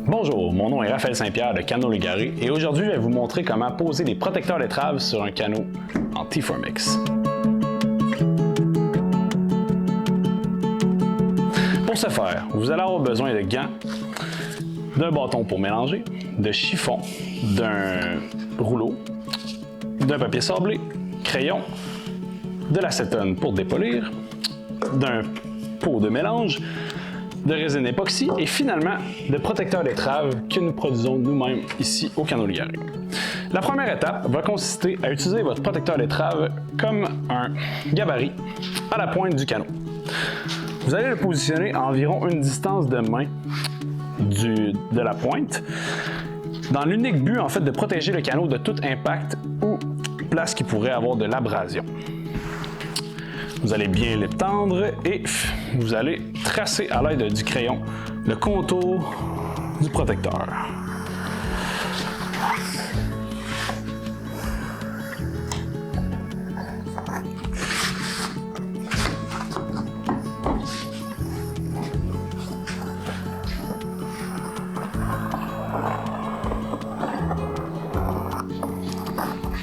Bonjour, mon nom est Raphaël Saint-Pierre de Canot Légaré et aujourd'hui je vais vous montrer comment poser des protecteurs d'étrave sur un canot en T4Mix. Pour ce faire, vous allez avoir besoin de gants, d'un bâton pour mélanger, de chiffon, d'un rouleau, d'un papier sablé, crayon, de l'acétone pour dépolir, d'un pot de mélange, de résine époxy et finalement de protecteurs d'étrave que nous produisons nous-mêmes ici au Canot Légaré. La première étape va consister à utiliser votre protecteur d'étrave comme un gabarit à la pointe du canot. Vous allez le positionner à environ une distance de main de la pointe dans l'unique but en fait de protéger le canot de tout impact ou place qui pourrait avoir de l'abrasion. Vous allez bien l'étendre et vous allez tracer à l'aide du crayon le contour du protecteur.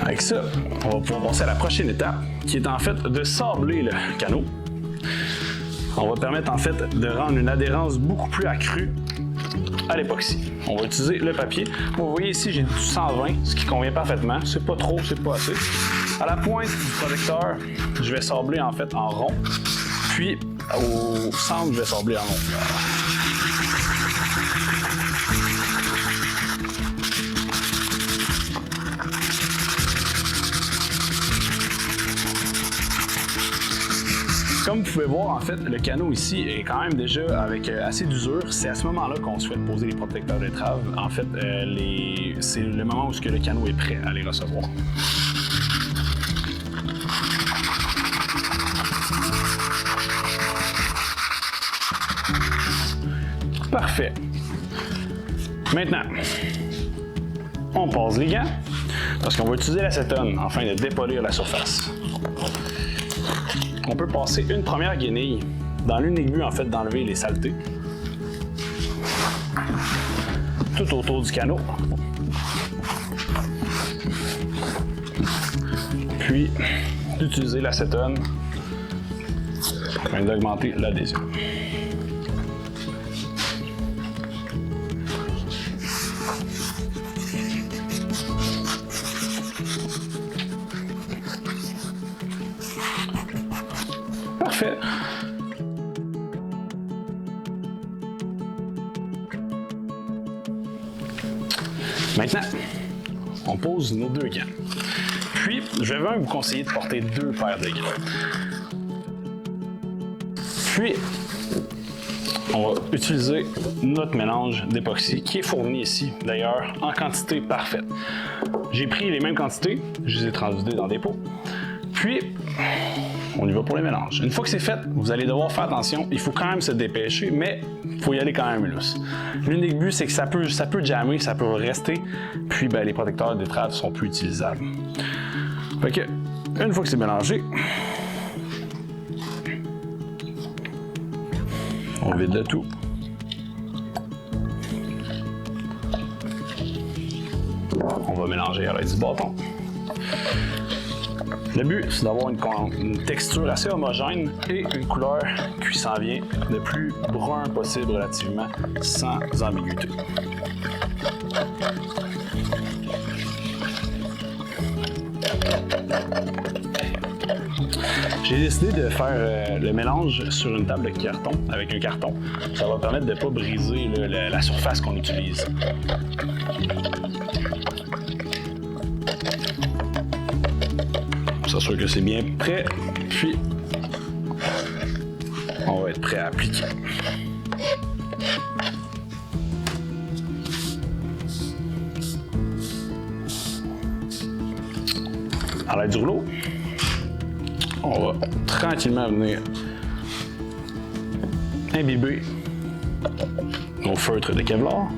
Avec ça, on va pouvoir passer à la prochaine étape, qui est en fait de sabler le canot. On va permettre en fait de rendre une adhérence beaucoup plus accrue à l'époxy. On va utiliser le papier. Vous voyez ici, j'ai du 120, ce qui convient parfaitement. C'est pas trop, c'est pas assez. À la pointe du protecteur, je vais sabler en fait en rond. Puis au centre, je vais sabler en longueur. Comme vous pouvez voir, en fait, le canot ici est quand même déjà avec assez d'usure. C'est à ce moment-là qu'on souhaite poser les protecteurs d'étrave. En fait, c'est le moment où le canot est prêt à les recevoir. Parfait. Maintenant, on pose les gants parce qu'on va utiliser l'acétone afin de dépolir la surface. On peut passer une première guenille dans l'unique but en fait d'enlever les saletés tout autour du canot. Puis d'utiliser l'acétone afin d'augmenter l'adhésion. Parfait. Maintenant, on pose nos deux gants. Puis, je vais même vous conseiller de porter deux paires de gants. Puis, on va utiliser notre mélange d'époxy qui est fourni ici, d'ailleurs, en quantité parfaite. J'ai pris les mêmes quantités, je les ai transudées dans des pots. Puis, on y va pour les mélanges. Une fois que c'est fait, vous allez devoir faire attention. Il faut quand même se dépêcher, mais il faut y aller quand même lousse. L'unique but, c'est que ça peut jammer, ça peut rester, puis les protecteurs d'étrave sont plus utilisables. Fait que, une fois que c'est mélangé, on vide le tout. On va mélanger à l'aide du bâton. Le but, c'est d'avoir une texture assez homogène et une couleur qui s'en vient le plus brun possible relativement, sans ambiguïté. J'ai décidé de faire le mélange sur une table de carton, avec un carton. Ça va permettre de ne pas briser la surface qu'on utilise. S'assurer que c'est bien prêt, puis on va être prêt à appliquer. À l'aide du rouleau, on va tranquillement venir imbiber nos feutres de Kevlar.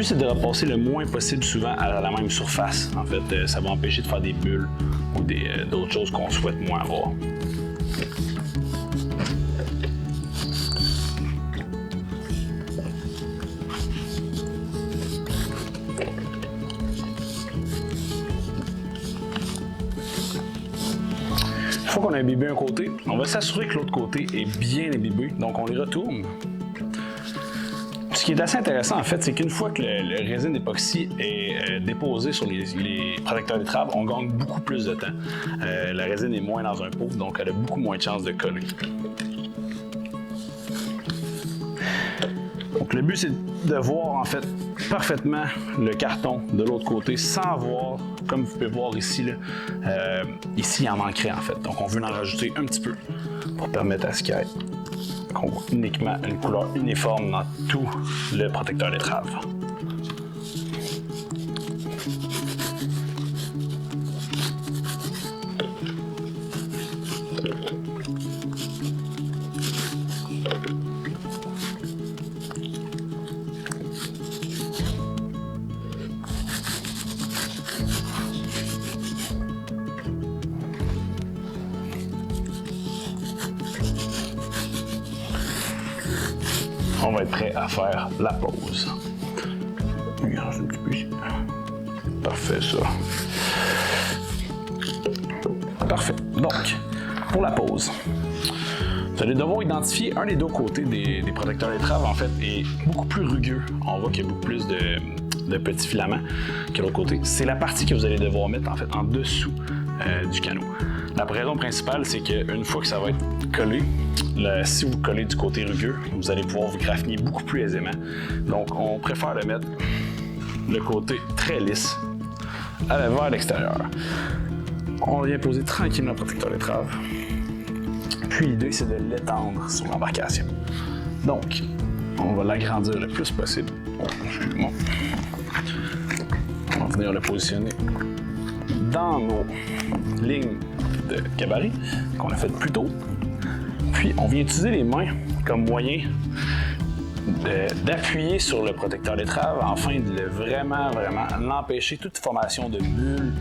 but, c'est de repasser le moins possible souvent à la même surface. En fait, ça va empêcher de faire des bulles ou d'autres choses qu'on souhaite moins avoir. Une fois qu'on a imbibé un côté, on va s'assurer que l'autre côté est bien imbibé, donc on les retourne. Ce qui est assez intéressant en fait, c'est qu'une fois que le résine époxy est déposé sur les protecteurs d'étrave, on gagne beaucoup plus de temps. La résine est moins dans un pot, donc elle a beaucoup moins de chances de coller. Donc le but, c'est de voir en fait parfaitement le carton de l'autre côté sans voir, comme vous pouvez voir ici, là, ici il en manquerait en fait. Donc on veut en rajouter un petit peu pour permettre à ce qu'il y ait uniquement une couleur uniforme dans tout le protecteur d'étrave. On va être prêt à faire la pause. Regarde un petit peu ici. Parfait, ça. Parfait. Donc, pour la pause, vous allez devoir identifier un des deux côtés des protecteurs d'étrave, en fait, est beaucoup plus rugueux. On voit qu'il y a beaucoup plus de petits filaments que l'autre côté. C'est la partie que vous allez devoir mettre, en fait, en dessous du canot. La raison principale, c'est qu'une fois que ça va être collé, si vous collez du côté rugueux, vous allez pouvoir vous graffiner beaucoup plus aisément. Donc, on préfère le mettre le côté très lisse vers l'extérieur. On vient poser tranquillement le protecteur d'étrave. Puis l'idée, c'est de l'étendre sur l'embarcation. Donc, on va l'agrandir le plus possible. Excusez-moi. On va venir le positionner dans nos lignes de gabarit qu'on a fait plus tôt. Puis, on vient utiliser les mains comme moyen d'appuyer sur le protecteur d'étrave afin de vraiment l'empêcher toute formation de bulles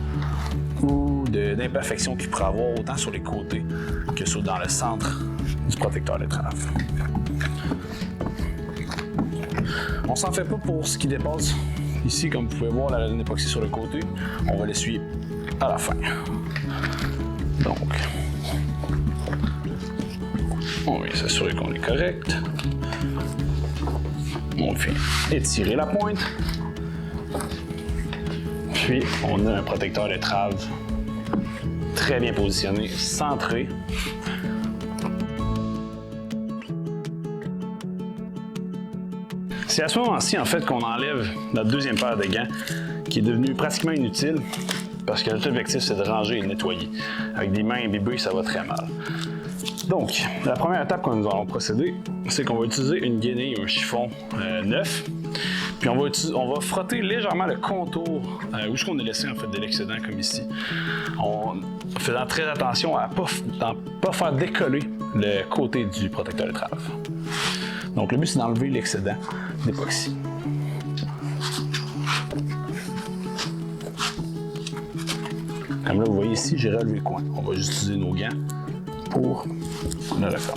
ou d'imperfections qu'il pourrait avoir autant sur les côtés que dans le centre du protecteur d'étrave. On s'en fait pas pour ce qui dépasse. Ici, comme vous pouvez voir, la résine époxy sur le côté, on va l'essuyer à la fin. Donc, on va s'assurer qu'on est correct. On fait étirer la pointe. Puis, on a un protecteur d'étrave très bien positionné, centré. C'est à ce moment-ci, en fait, qu'on enlève notre deuxième paire de gants, qui est devenue pratiquement inutile, parce que notre objectif, c'est de ranger et de nettoyer. Avec des mains imbibées, ça va très mal. Donc, la première étape que nous allons procéder, c'est qu'on va utiliser une guenille, un chiffon neuf. Puis on va frotter légèrement le contour où est-ce qu'on a laissé en fait de l'excédent comme ici. En faisant très attention à ne pas faire décoller le côté du protecteur d'étrave. Donc le but c'est d'enlever l'excédent d'époxy. Comme là vous voyez ici, j'ai relevé le coin. On va juste utiliser nos gants pour le refaire.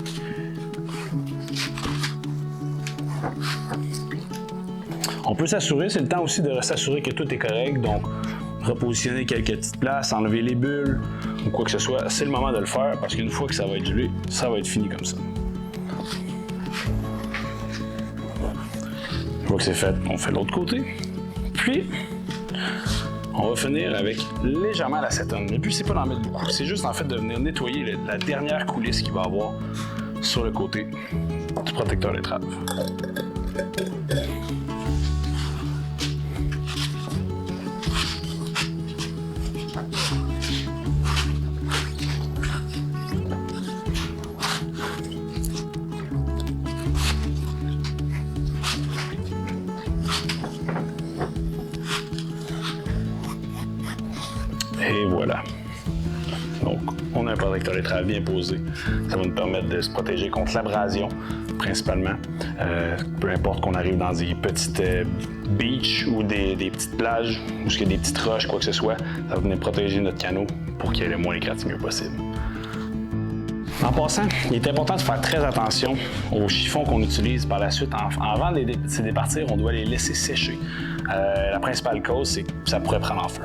On peut s'assurer, c'est le temps aussi de s'assurer que tout est correct, donc repositionner quelques petites places, enlever les bulles ou quoi que ce soit, c'est le moment de le faire parce qu'une fois que ça va être gelé, ça va être fini comme ça. Une fois que c'est fait, on fait l'autre côté, puis on va finir avec légèrement l'acétone. Le but c'est pas d'en mettre beaucoup, c'est juste en fait de venir nettoyer la dernière coulisse qu'il va y avoir sur le côté du protecteur d'étrave. Et voilà. Donc, on a un protecteur d'étrave bien posé. Ça va nous permettre de se protéger contre l'abrasion, principalement. Peu importe qu'on arrive dans des petites beaches ou des petites plages où il y a des petites roches, quoi que ce soit, ça va venir protéger notre canot pour qu'il y ait le moins égratignure possible. En passant, il est important de faire très attention aux chiffons qu'on utilise par la suite. Avant de les départir, on doit les laisser sécher. La principale cause, c'est que ça pourrait prendre en feu.